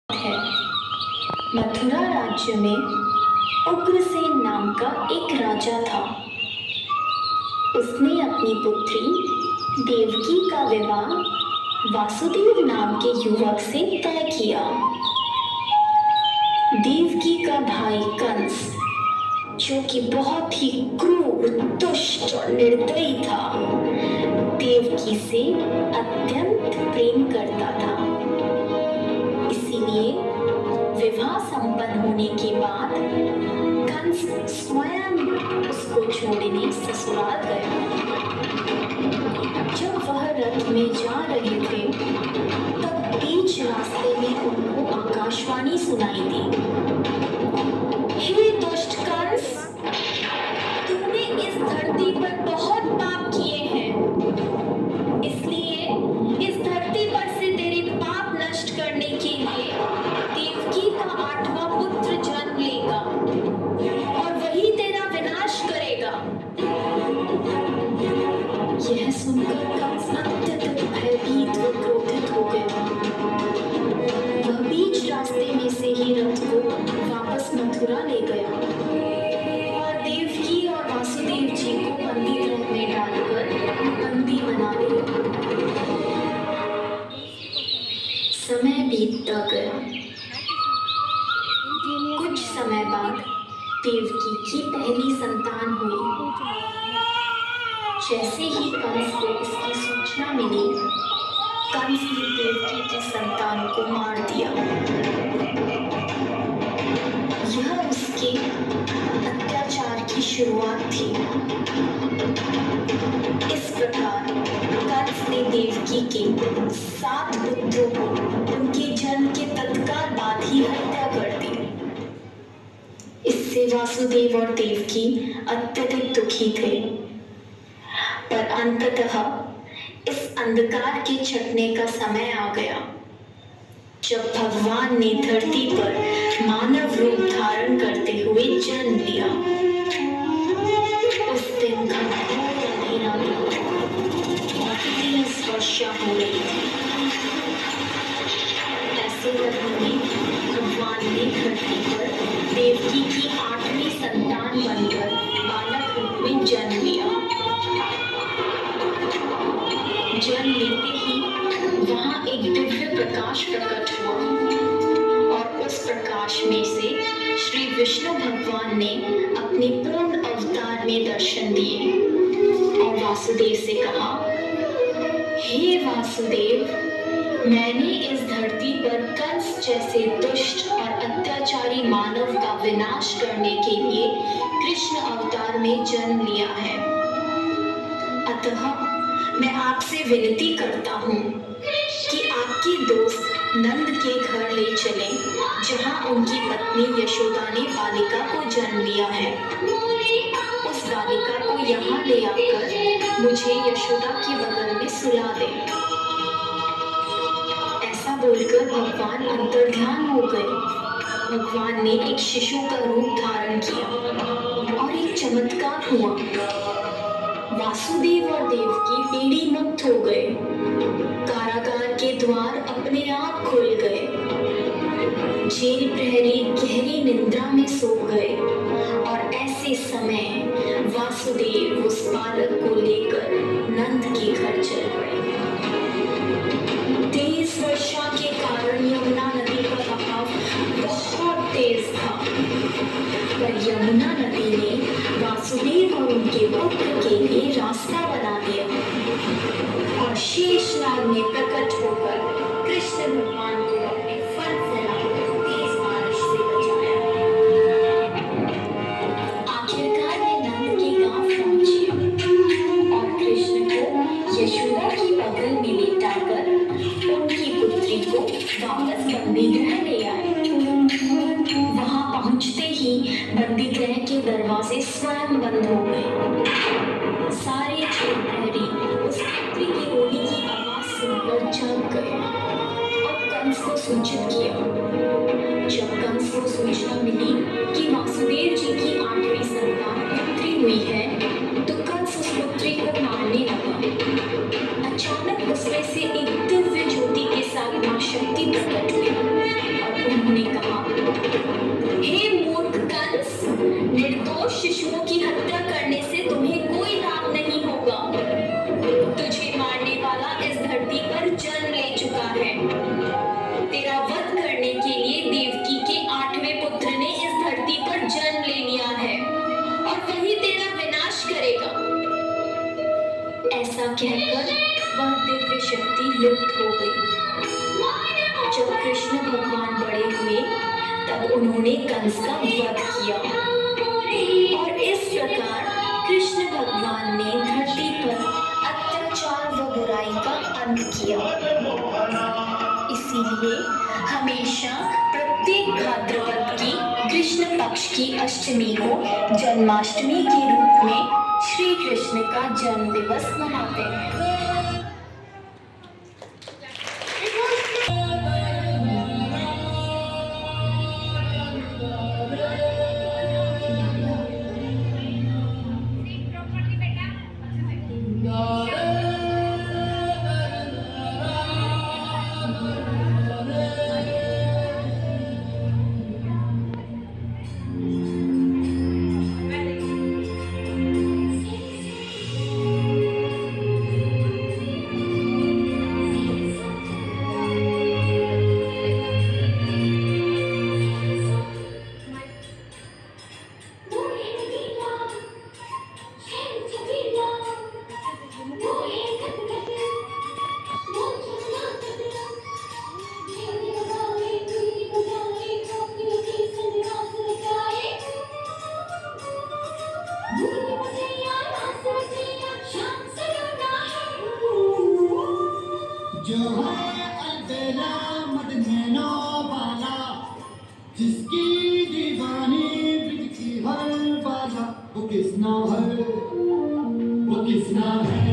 है। मथुरा राज्य में उग्रसेन नाम का एक राजा था। उसने अपनी पुत्री देवकी का विवाह वासुदेव नाम के युवक से तय किया। देवकी का भाई कंस, जो कि बहुत ही क्रूर, दुष्ट और निर्दयी था, देवकी से अत्यंत प्रेम करता था। इसीलिए विवाह संपन्न होने के बाद कंस स्वयं उसको छोड़ने ससुराल गया। जब वह रथ में जा रहे थे, तब बीच रास्ते में उनको आकाशवाणी सुनाई दी। हे दुष्ट कंस, तुमने इस धरती पर बहुत पाप किए हैं, इसलिए इस धरती पर से तेरे पाप नष्ट करने के लिए देवकी का 8वां पुत्र जन्म लेगा और वही तेरा विनाश करेगा। यह सुनकर कंस अत्यधिक भयभीत व क्रोधित हो गया। वह बीच रास्ते में से ही रथ को वापस मथुरा ले गया और देवकी और वासुदेव जी को बंदी गृह में डालकर बंदी बना लिया। समय बीतता गया। कुछ समय बाद देवकी की पहली संतान हुई। जैसे ही कंस को इसकी सूचना मिली, कंस ने देवकी की संतान को मार दिया। यह उसके अत्याचार की शुरुआत थी। इस प्रकार कंस ने देवकी के 7 पुत्रों को उनके जन्म के तत्काल बाद ही हत्या कर दी। इससे वासुदेव और देवकी अत्यधिक दुखी थे। पर अंततः इस अंधकार के छटने का समय आ गया, जब भगवान ने धरती पर मानव रूप धारण करते हुए जन्म लिया। उस दिन का घोर अंधेरा और 30 वर्षा हो रही थी। ऐसे में भगवान ने धरती पर देवकी की 8वीं संतान बनकर बालक रूप में जन्म लिया। जन्म लेते ही वहां एक दिव्य प्रकाश प्रकट हुआ और उस प्रकाश में से श्री विष्णु भगवान ने अपने पूर्ण अवतार में दर्शन दिए और वासुदेव से कहा, हे वासुदेव, मैंने इस धरती पर कंस जैसे दुष्ट और अत्याचारी मानव का विनाश करने के लिए कृष्ण अवतार में जन्म लिया है। अतः मैं आपसे विनती करता हूँ कि आपकी दोस्त नंद के घर ले चलें, जहाँ उनकी पत्नी यशोदा ने बालिका को जन्म लिया है। उस बालिका को यहाँ ले आकर मुझे यशोदा के बगल में सुला दें। ऐसा बोलकर भगवान अंतर्ध्यान हो गए। भगवान ने एक शिशु का रूप धारण किया और एक चमत्कार हुआ। वासुदेव और देवकी पीड़ी मुक्त हो गए। कारागार के द्वार अपने आप खुल गए। जेल प्रहरी गहरी निद्रा में सो गए और ऐसे समय वासुदेव उस बालक को लेकर नंद के घर चल पड़े। तेज वर्षा के कारण यमुना नदी का बहाव बहुत तेज था, पर यमुना नदी ने वासुदेव और उनके पुत्र के लिए रास्ता बना दिया और शेषनाग ने प्रकट होकर कृष्ण भगवान को अपने फल फैलाकर तेज बारिश से बचाया। आखिरकार वे नंद के गांव पहुंचे और कृष्ण को यशोदा की बगल में लेटाकर उनकी पुत्री को वापस बंदी गृह ले आए। वहां पहुंचते ही बंदी गृह के दरवाजे स्वयं बंद हो गए। सारे जेल प्रहरी उस पुत्री की रोने की आवाज सुनकर जाग गए और कंस को सूचित किया। जब कंस को सूचना मिली कि वासुदेव जी की 8वीं संतान पुत्री हुई है, तो कंस उस पुत्री को मारने लगा। अचानक उसमें से एक दिव्य ज्योति के साथ मां शक्ति प्रकट हुई और उन्होंने कंस का वध किया और इस प्रकार कृष्ण भगवान ने धरती पर अत्याचार व बुराई का अंत किया। इसीलिए हमेशा प्रत्येक भाद्रपद की कृष्ण पक्ष की अष्टमी को जन्माष्टमी के रूप में श्री कृष्ण का जन्म दिवस मनाते हैं। जो है अलबेला मदनैनो वाला, जिसकी दीवानी ब्रिज की हर बाला, वो किसना है, वो किसना है।